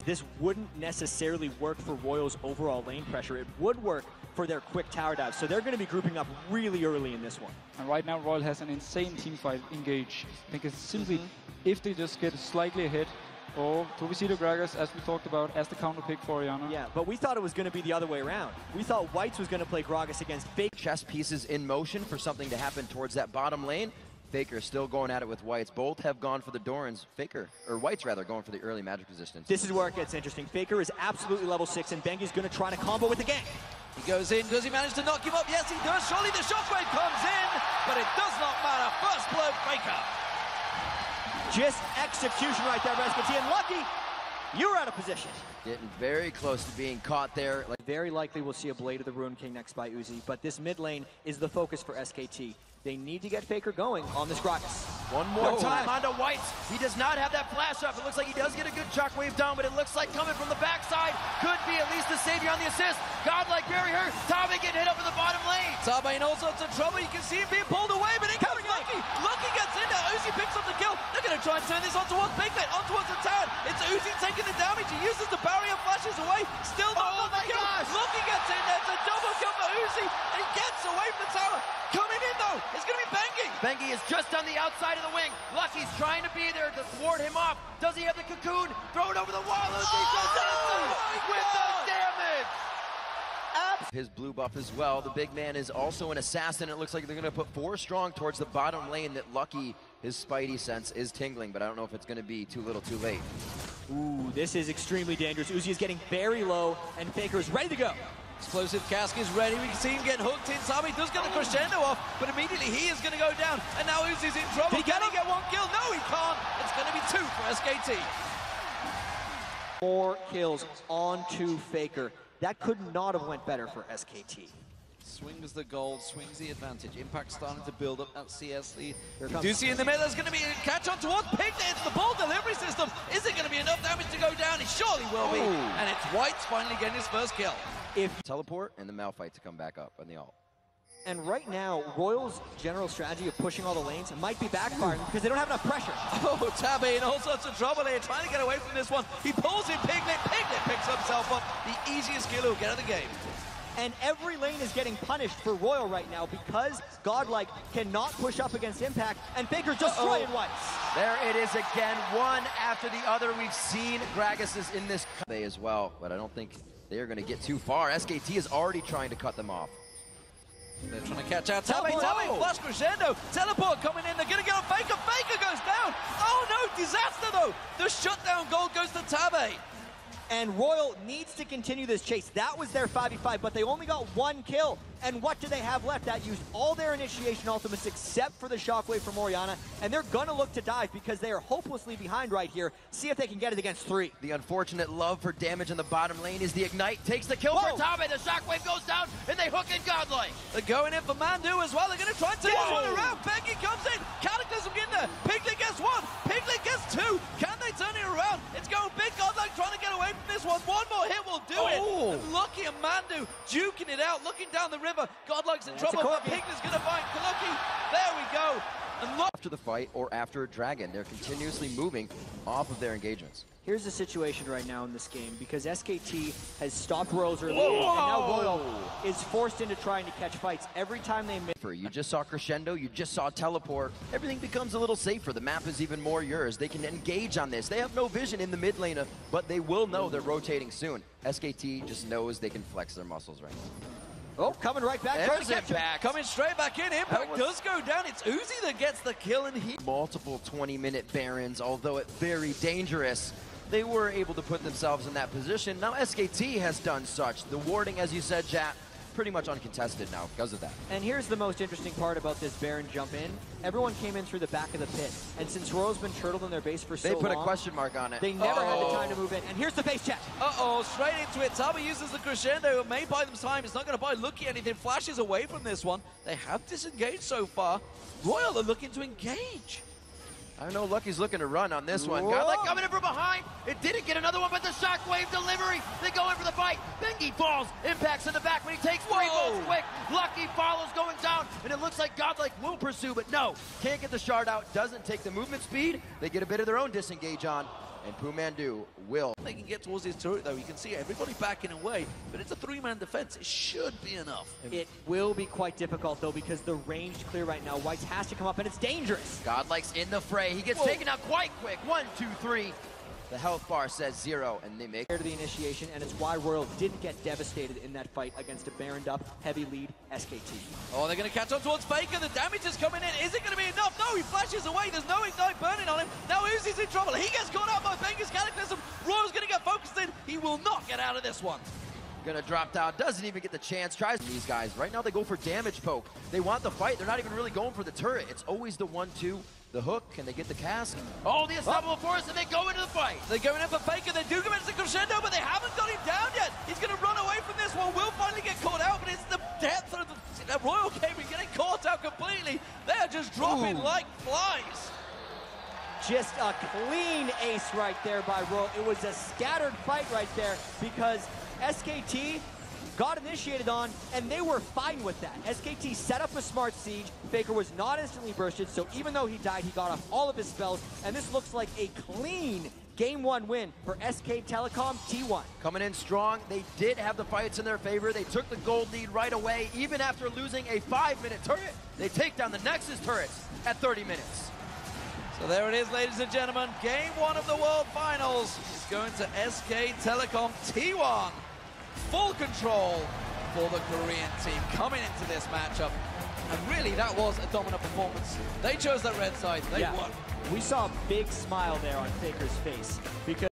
This wouldn't necessarily work for Royal's overall lane pressure. It would work for their quick tower dives. So they're going to be grouping up really early in this one. And right now Royal has an insane teamfight engage. Because simply, if they just get slightly ahead, or WCS Gragas, as we talked about, as the counter pick for Orianna. Yeah, but we thought it was going to be the other way around. We thought Whites was going to play Gragas against Faker. Chess pieces in motion for something to happen towards that bottom lane. Faker still going at it with Whites. Both have gone for the Dorans. Whites rather, going for the early magic resistance. This is where it gets interesting. Faker is absolutely level 6, and Bengi's going to try to combo with the gang. He goes in. Does he manage to not give up? Yes, he does. Surely the shockwave comes in, but it does not matter. First blow, Faker. Just execution right there, SKT, and lucky, you were out of position. Getting very close to being caught there. Very likely we'll see a Blade of the Ruin King next by Uzi, but this mid lane is the focus for SKT. They need to get Faker going on this Gragas. One more time onto Whites. He does not have that flash up. It looks like he does get a good shockwave down, but it looks like coming from the backside could be at least the savior on the assist. Godlike barrier. Tabe getting hit up in the bottom lane. Tabe in all sorts of trouble. You can see him being pulled away, but it comes Lucky. Lucky gets in there. Uzi picks up the kill. They're going to try and turn this on towards Piglet, on towards the tower. It's Uzi taking the damage. He uses the barrier, flashes away. Still not on the kill. Lucky gets in there. It's a double kill for Uzi. And he gets away from the tower. Coming in though, it's going to be Bengi. Bengi is just on the outside of the wing. Lucky's trying to be there to thwart him off. Does he have the cocoon? Throw it over the wall. Uzi does it with the damage. His blue buff as well. The big man is also an assassin. It looks like they're going to put 4 strong towards the bottom lane. That Lucky, his spidey sense is tingling, but I don't know if it's going to be too little too late. Ooh, this is extremely dangerous. Uzi is getting very low, and Faker is ready to go. Explosive cask is ready. We can see him getting hooked in. Tabe does get the crescendo off, but immediately he is going to go down. And now Uzi's in trouble. Can he get 1 kill? No, he can't. It's going to be 2 for SKT. 4 kills onto Faker. That could not have went better for SKT. Swings the gold, swings the advantage. Impact starting to build up that CS lead. Do see in the middle, there's going to be a catch on towards Piglet. It's the ball delivery system. Is it going to be enough damage to go down? It surely will be. And it's Whites finally getting his first kill. Teleport and the Malphite to come back up on the ult. And right now, Royal's general strategy of pushing all the lanes might be backfiring because they don't have enough pressure. Oh, Tabe in all sorts of trouble here, trying to get away from this one. He pulls in Piglet. Piglet picks himself up. The easiest kill he'll get of the game. And every lane is getting punished for Royal right now because Godlike cannot push up against Impact, and Faker's destroying Whites. There it is again, one after the other. We've seen Gragas in this as well, but I don't think they are going to get too far. SKT is already trying to cut them off. They're trying to catch out Tabe, flash crescendo, teleport coming in, they're going to get on Faker, Faker goes down! Oh no, disaster though! The shutdown gold goes to Tabe. And Royal needs to continue this chase. That was their 5v5, but they only got 1 kill. And what do they have left? That used all their initiation ultimates except for the shockwave from Orianna. And they're gonna look to dive because they are hopelessly behind right here. See if they can get it against 3. The unfortunate love for damage in the bottom lane is the Ignite. Takes the kill for Tabe. The shockwave goes down and they hook in Godlike. They're going in for Mandu as well. They're gonna try and turn this one around. Bengi comes in. Cataclysm getting there. Piglet gets 1. Piglet gets 2. Can they turn it around? It's going big. Godlike trying to get away from this one. 1 more hit will do it. And Lucky and Mandu duking it out, looking down the river. Godlike's in trouble, but Piglet's going to find Lucky. There we go. And after the fight or after a dragon, they're continuously moving off of their engagements. Here's the situation right now in this game because SKT has stopped Royals early, and now Royal is forced into trying to catch fights every time they miss. You just saw crescendo, you just saw teleport. Everything becomes a little safer. The map is even more yours. They can engage on this. They have no vision in the mid lane, but they will know they're rotating soon. SKT just knows they can flex their muscles right now. Oh, coming right back, trying to catch Impact. Coming straight back in. Impact does go down. It's Uzi that gets the kill, and he... Multiple 20-minute Barons, although it's very dangerous. They were able to put themselves in that position. Now SKT has done such. The warding, as you said, Jat, pretty much uncontested now because of that. And here's the most interesting part about this Baron jump in. Everyone came in through the back of the pit. And since Royal's been turtled in their base for so long, they put a question mark on it. They never had the time to move in. And here's the face check. Straight into it. Tabe uses the crescendo. It may buy them time. It's not going to buy Lucky anything. Flashes away from this one. They have disengaged so far. Royal are looking to engage. I know Lucky's looking to run on this one. Godlike coming in from behind. It didn't get another one, but the shockwave delivery. They go in for the fight. Bengi falls. Impacts in the back, but he takes 3 volts quick. Lucky follows going down, and it looks like Godlike will pursue, but no. Can't get the shard out. Doesn't take the movement speed. They get a bit of their own disengage on. And Pumandu will. They can get towards his turret, though. You can see everybody backing away, but it's a 3-man defense. It should be enough. It will be quite difficult, though, because the range clear right now. Whites has to come up, and it's dangerous. Godlike's in the fray. He gets taken out quite quick. 1, 2, 3. The health bar says 0, and they make to the initiation, and it's why Royal didn't get devastated in that fight against a Baroned up, heavy lead SKT. Oh, they're going to catch on towards Faker. The damage is coming in. Is it going to be enough? No, he flashes away. There's no Ignite burning on him. Now Uzi's in trouble. He gets caught out by Faker's Cataclysm. Royal's going to get focused in. He will not get out of this one. Gonna drop down, doesn't even get the chance, tries these guys. Right now they go for damage poke. They want the fight, they're not even really going for the turret. It's always the 1-2, the hook, can they get the cast? Oh, the Unstoppable Force, and they go into the fight. They're going in for Faker, they do come into the crescendo, but they haven't got him down yet. He's gonna run away from this one, will finally get caught out, but it's the depth of the Royal Gaming getting caught out completely. They're just dropping like flies. Just a clean ace right there by Royal. It was a scattered fight right there because SKT got initiated on, and they were fine with that. SKT set up a smart siege. Faker was not instantly bursted, so even though he died, he got off all of his spells, and this looks like a clean Game 1 win for SK Telecom T1. Coming in strong, they did have the fights in their favor. They took the gold lead right away. Even after losing a 5-minute turret, they take down the Nexus turrets at 30 minutes. So there it is, ladies and gentlemen. Game 1 of the World Finals is going to SK Telecom T1. Full control for the Korean team coming into this matchup. And really, that was a dominant performance. They chose that red side. They won. We saw a big smile there on Faker's face because